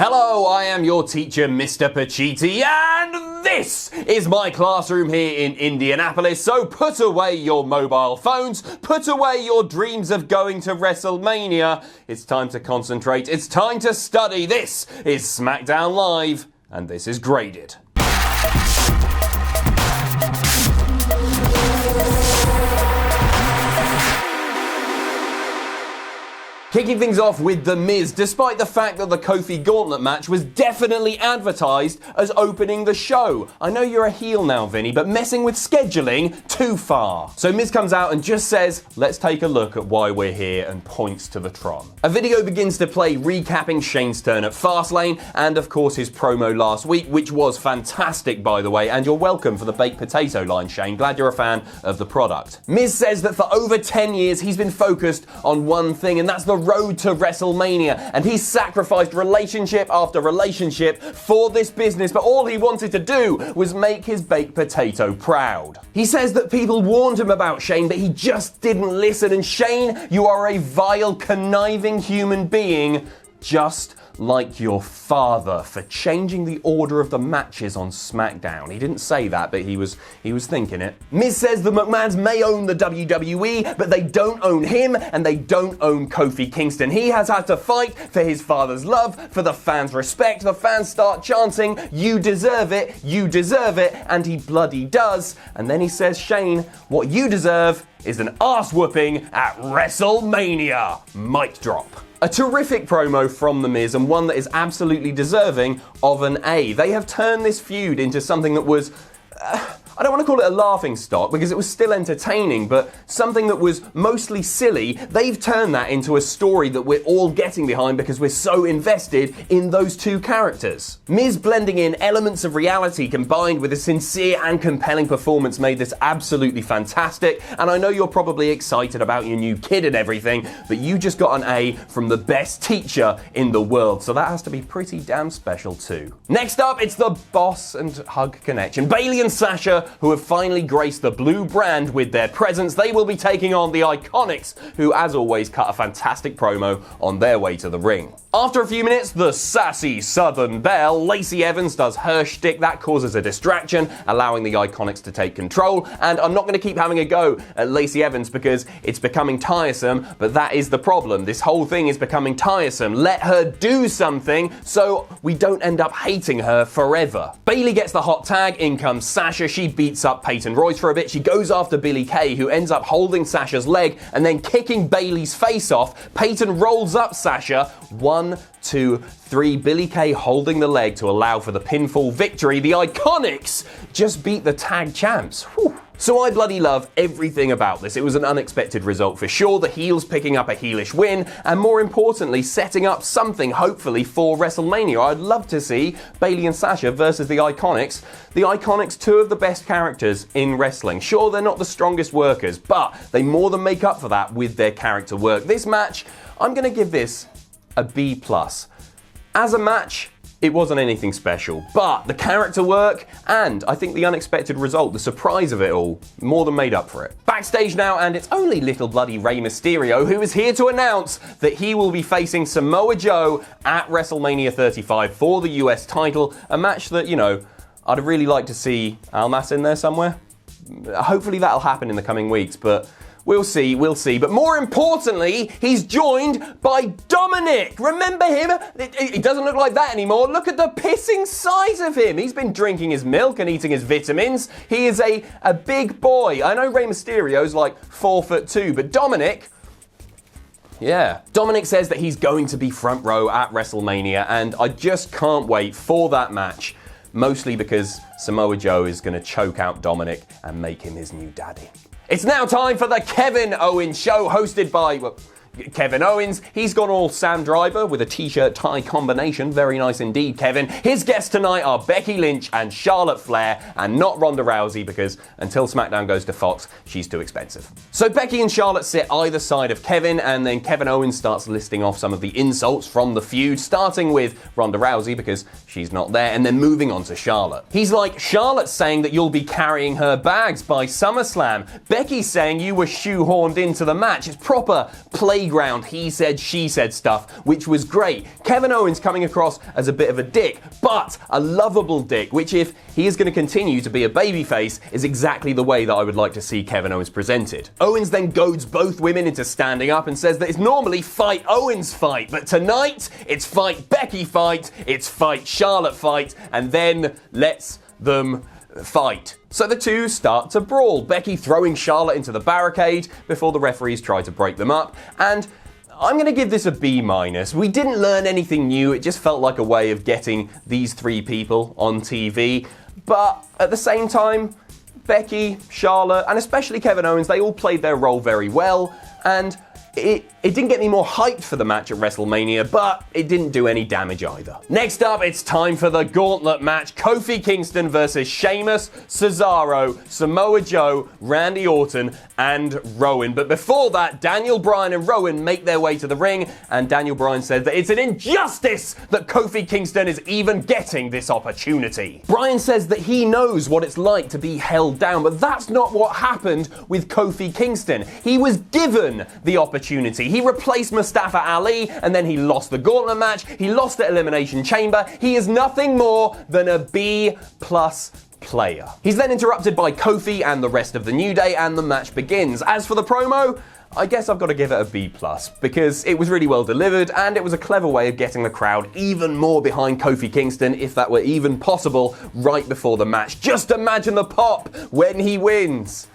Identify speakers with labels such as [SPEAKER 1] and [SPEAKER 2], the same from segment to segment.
[SPEAKER 1] Hello, I am your teacher, Mr. Pacitti, and this is my classroom here in Indianapolis. So put away your mobile phones, put away your dreams of going to WrestleMania. It's time to concentrate, it's time to study. This is SmackDown Live, and this is Graded. Kicking things off with The Miz, despite the fact that the Kofi Gauntlet match was definitely advertised as opening the show. I know you're a heel now, Vinny, but messing with scheduling, too far. So Miz comes out and just says, let's take a look at why we're here, and points to the Tron. A video begins to play recapping Shane's turn at Fastlane, and of course his promo last week, which was fantastic, by the way, and you're welcome for the baked potato line, Shane. Glad you're a fan of the product. Miz says that for over 10 years he's been focused on one thing, and that's the road to WrestleMania, and he's sacrificed relationship after relationship for this business, but all he wanted to do was make his baked potato proud. He says that people warned him about Shane, but he just didn't listen, and Shane, you are a vile, conniving human being, just like your father, for changing the order of the matches on SmackDown. He didn't say that, but he was thinking it. Miz says the McMahons may own the WWE, but they don't own him, and they don't own Kofi Kingston. He has had to fight for his father's love, for the fans' respect. The fans start chanting, you deserve it, and he bloody does. And then he says, Shane, what you deserve is an ass whooping at WrestleMania. Mic drop. A terrific promo from The Miz, and one that is absolutely deserving of an A. They have turned this feud into something that was, I don't want to call it a laughing stock because it was still entertaining, but something that was mostly silly. They've turned that into a story that we're all getting behind because we're so invested in those two characters. Miz blending in elements of reality combined with a sincere and compelling performance made this absolutely fantastic, and I know you're probably excited about your new kid and everything, but you just got an A from the best teacher in the world, so that has to be pretty damn special too. Next up, it's the Boss and Hug connection. Bayley and Sasha, who have finally graced the blue brand with their presence. They will be taking on the Ikonics, who as always cut a fantastic promo on their way to the ring. After a few minutes, the sassy Southern Belle, Lacey Evans, does her shtick. That causes a distraction, allowing the Ikonics to take control. And I'm not going to keep having a go at Lacey Evans because it's becoming tiresome, but that is the problem. This whole thing is becoming tiresome. Let her do something so we don't end up hating her forever. Bayley gets the hot tag, in comes Sasha. She beats up Peyton Royce for a bit. She goes after Billie Kay, who ends up holding Sasha's leg and then kicking Bayley's face off. Peyton rolls up Sasha. 1, 2, 3. Billie Kay holding the leg to allow for the pinfall victory. The Ikonics just beat the tag champs. Whew. So I bloody love everything about this. It was an unexpected result for sure, the heels picking up a heelish win, and more importantly, setting up something hopefully for WrestleMania. I'd love to see Bayley and Sasha versus the Ikonics. The Ikonics, two of the best characters in wrestling. Sure, they're not the strongest workers, but they more than make up for that with their character work. This match, I'm going to give this a B+. As a match, it wasn't anything special, but the character work and I think the unexpected result, the surprise of it all, more than made up for it. Backstage now, and it's only little bloody Rey Mysterio who is here to announce that he will be facing Samoa Joe at WrestleMania 35 for the US title, a match that, you know, I'd really like to see Almas in there somewhere. Hopefully that'll happen in the coming weeks, but we'll see. But more importantly, he's joined by Dominic. Remember him? He doesn't look like that anymore. Look at the pissing size of him. He's been drinking his milk and eating his vitamins. He is a big boy. I know Rey Mysterio's like 4'2", but Dominic, yeah. Dominic says that he's going to be front row at WrestleMania, and I just can't wait for that match. Mostly because Samoa Joe is going to choke out Dominic and make him his new daddy. It's now time for the Kevin Owens Show, hosted by, well, Kevin Owens. He's gone all Sam Driver with a t-shirt tie combination. Very nice indeed, Kevin. His guests tonight are Becky Lynch and Charlotte Flair, and not Ronda Rousey because until SmackDown goes to Fox, she's too expensive. So Becky and Charlotte sit either side of Kevin, and then Kevin Owens starts listing off some of the insults from the feud, starting with Ronda Rousey because she's not there, and then moving on to Charlotte. He's like, Charlotte's saying that you'll be carrying her bags by SummerSlam. Becky's saying you were shoehorned into the match. It's proper playground playground he said, she said stuff, which was great. Kevin Owens coming across as a bit of a dick, but a lovable dick, which if he is going to continue to be a babyface, is exactly the way that I would like to see Kevin Owens presented. Owens then goads both women into standing up and says that it's normally fight Owens fight, but tonight it's fight Becky fight, it's fight Charlotte fight, and then let's them fight. So the two start to brawl, Becky throwing Charlotte into the barricade before the referees try to break them up, and I'm going to give this a B-. We didn't learn anything new, it just felt like a way of getting these three people on TV, but at the same time, Becky, Charlotte, and especially Kevin Owens, they all played their role very well, and it didn't get me more hyped for the match at WrestleMania, but it didn't do any damage either. Next up, it's time for the Gauntlet Match. Kofi Kingston versus Sheamus, Cesaro, Samoa Joe, Randy Orton, and Rowan. But before that, Daniel Bryan and Rowan make their way to the ring, and Daniel Bryan said that it's an injustice that Kofi Kingston is even getting this opportunity. Bryan says that he knows what it's like to be held down, but that's not what happened with Kofi Kingston. He was given the opportunity. He replaced Mustafa Ali, and then he lost the Gauntlet Match. He lost the Elimination Chamber. He is nothing more than a B+ player. He's then interrupted by Kofi and the rest of the New Day, and the match begins. As for the promo, I guess I've got to give it a B+, because it was really well delivered, and it was a clever way of getting the crowd even more behind Kofi Kingston, if that were even possible, right before the match. Just imagine the pop when he wins.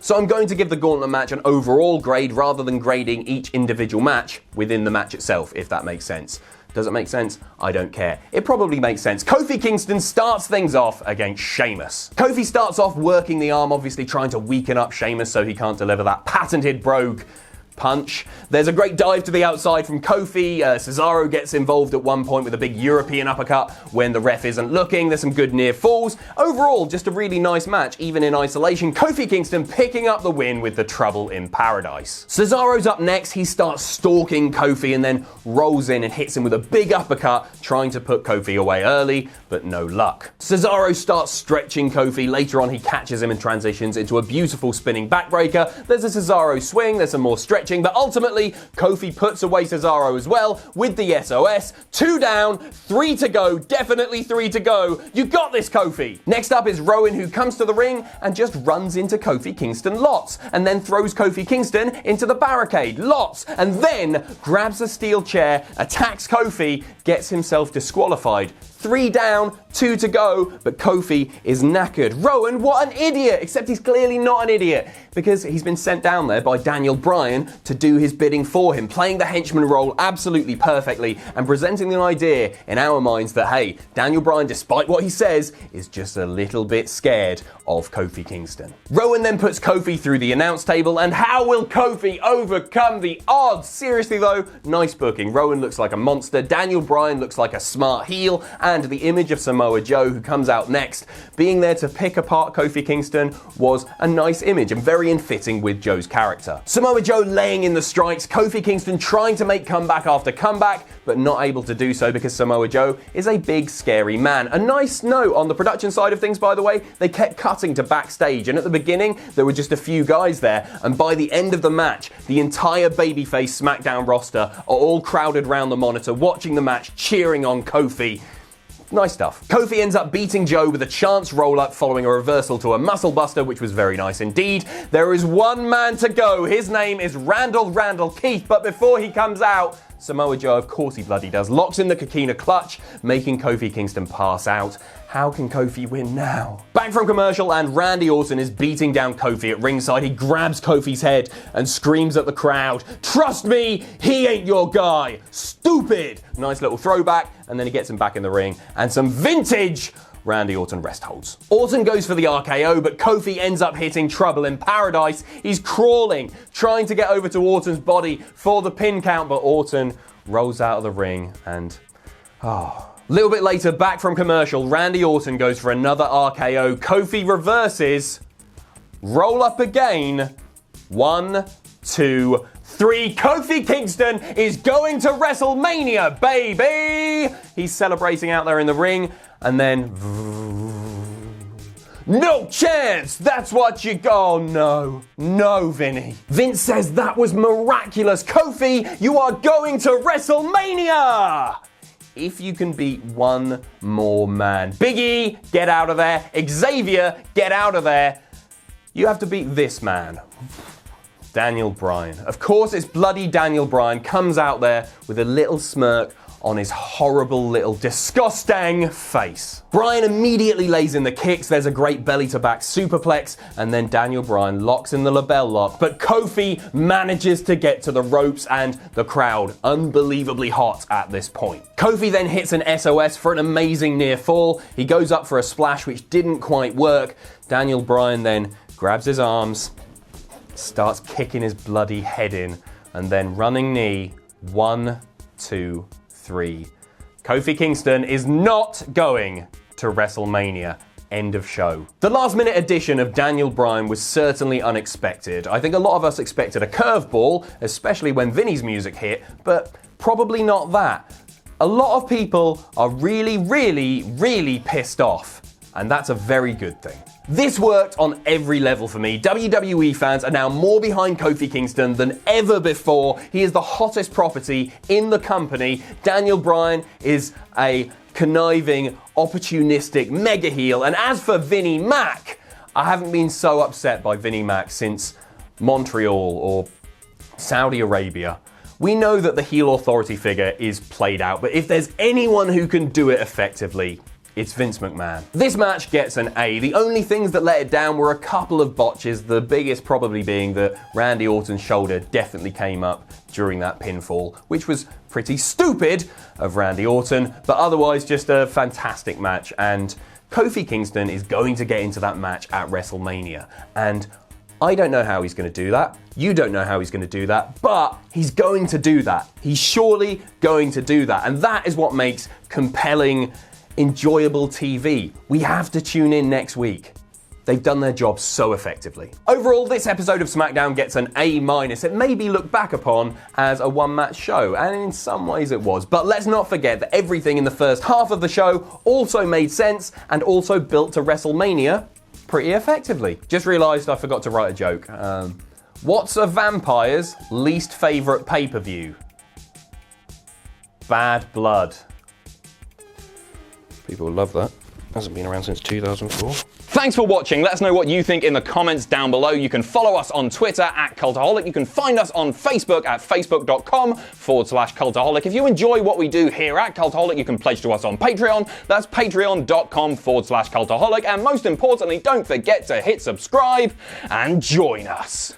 [SPEAKER 1] So I'm going to give the Gauntlet Match an overall grade rather than grading each individual match within the match itself, if that makes sense. Does it make sense? I don't care. It probably makes sense. Kofi Kingston starts things off against Sheamus. Kofi starts off working the arm, obviously trying to weaken up Sheamus so he can't deliver that patented brogue punch. There's a great dive to the outside from Kofi. Cesaro gets involved at one point with a big European uppercut when the ref isn't looking. There's some good near falls. Overall, just a really nice match, even in isolation. Kofi Kingston picking up the win with the Trouble in Paradise. Cesaro's up next. He starts stalking Kofi and then rolls in and hits him with a big uppercut, trying to put Kofi away early, but no luck. Cesaro starts stretching Kofi. Later on, he catches him and transitions into a beautiful spinning backbreaker. There's a Cesaro swing. There's some more stretching. But ultimately, Kofi puts away Cesaro as well with the SOS. 2 down, 3 to go, definitely 3 to go. You got this, Kofi. Next up is Rowan, who comes to the ring and just runs into Kofi Kingston lots, and then throws Kofi Kingston into the barricade lots, and then grabs a steel chair, attacks Kofi, gets himself disqualified. 3 down, 2 to go, but Kofi is knackered. Rowan, what an idiot! Except he's clearly not an idiot, because he's been sent down there by Daniel Bryan to do his bidding for him, playing the henchman role absolutely perfectly, and presenting the idea in our minds that, hey, Daniel Bryan, despite what he says, is just a little bit scared of Kofi Kingston. Rowan then puts Kofi through the announce table, and how will Kofi overcome the odds? Seriously though, nice booking. Rowan looks like a monster, Daniel Bryan looks like a smart heel, and the image of Samoa Joe, who comes out next, being there to pick apart Kofi Kingston, was a nice image and very in fitting with Joe's character. Samoa Joe laying in the strikes, Kofi Kingston trying to make comeback after comeback, but not able to do so because Samoa Joe is a big, scary man. A nice note on the production side of things, by the way, they kept cutting to backstage, and at the beginning, there were just a few guys there, and by the end of the match, the entire babyface SmackDown roster are all crowded around the monitor, watching the match, cheering on Kofi. Nice stuff. Kofi ends up beating Joe with a chance roll-up following a reversal to a muscle buster, which was very nice indeed. There is one man to go. His name is Randall Keith, but before he comes out, Samoa Joe, of course he bloody does, locks in the Coquina clutch, making Kofi Kingston pass out. How can Kofi win now? Back from commercial, and Randy Orton is beating down Kofi at ringside. He grabs Kofi's head and screams at the crowd, "Trust me, he ain't your guy. Stupid!" Nice little throwback, and then he gets him back in the ring, and some vintage Randy Orton rest holds. Orton goes for the RKO, but Kofi ends up hitting Trouble in Paradise. He's crawling, trying to get over to Orton's body for the pin count, but Orton rolls out of the ring and... A little bit later, back from commercial, Randy Orton goes for another RKO. Kofi reverses. Roll up again. 1, 2, 3. Kofi Kingston is going to WrestleMania, baby! He's celebrating out there in the ring, and then... No chance! That's what you go. Oh no. No, Vinny. Vince says that was miraculous. Kofi, you are going to WrestleMania! If you can beat one more man. Big E, get out of there. Xavier, get out of there. You have to beat this man. Daniel Bryan. Of course, it's bloody Daniel Bryan comes out there with a little smirk on his horrible little disgusting face. Bryan immediately lays in the kicks, there's a great belly-to-back superplex, and then Daniel Bryan locks in the label lock, but Kofi manages to get to the ropes and the crowd unbelievably hot at this point. Kofi then hits an SOS for an amazing near fall. He goes up for a splash which didn't quite work. Daniel Bryan then grabs his arms, starts kicking his bloody head in, and then running knee, 1, 2, 3. Kofi Kingston is not going to WrestleMania. End of show. The last minute addition of Daniel Bryan was certainly unexpected. I think a lot of us expected a curveball, especially when Vinny's music hit, but probably not that. A lot of people are really pissed off, and that's a very good thing. This worked on every level for me. WWE fans are now more behind Kofi Kingston than ever before. He is the hottest property in the company. Daniel Bryan is a conniving, opportunistic mega heel. And as for Vinnie Mac, I haven't been so upset by Vinnie Mac since Montreal or Saudi Arabia. We know that the heel authority figure is played out, but if there's anyone who can do it effectively, it's Vince McMahon. This match gets an A. The only things that let it down were a couple of botches, the biggest probably being that Randy Orton's shoulder definitely came up during that pinfall, which was pretty stupid of Randy Orton, but otherwise just a fantastic match. And Kofi Kingston is going to get into that match at WrestleMania. And I don't know how he's going to do that. You don't know how he's going to do that, but he's going to do that. He's surely going to do that. And that is what makes compelling, enjoyable TV. We have to tune in next week. They've done their job so effectively. Overall, this episode of SmackDown gets an A-. It may be looked back upon as a one-match show, and in some ways it was. But let's not forget that everything in the first half of the show also made sense and also built to WrestleMania pretty effectively. Just realized I forgot to write a joke. What's a vampire's least favorite pay-per-view? Bad Blood. People will love that. Hasn't been around since 2004. Thanks for watching. Let us know what you think in the comments down below. You can follow us on Twitter at Cultaholic. You can find us on Facebook at facebook.com/Cultaholic. If you enjoy what we do here at Cultaholic, you can pledge to us on Patreon. That's patreon.com/Cultaholic. And most importantly, don't forget to hit subscribe and join us.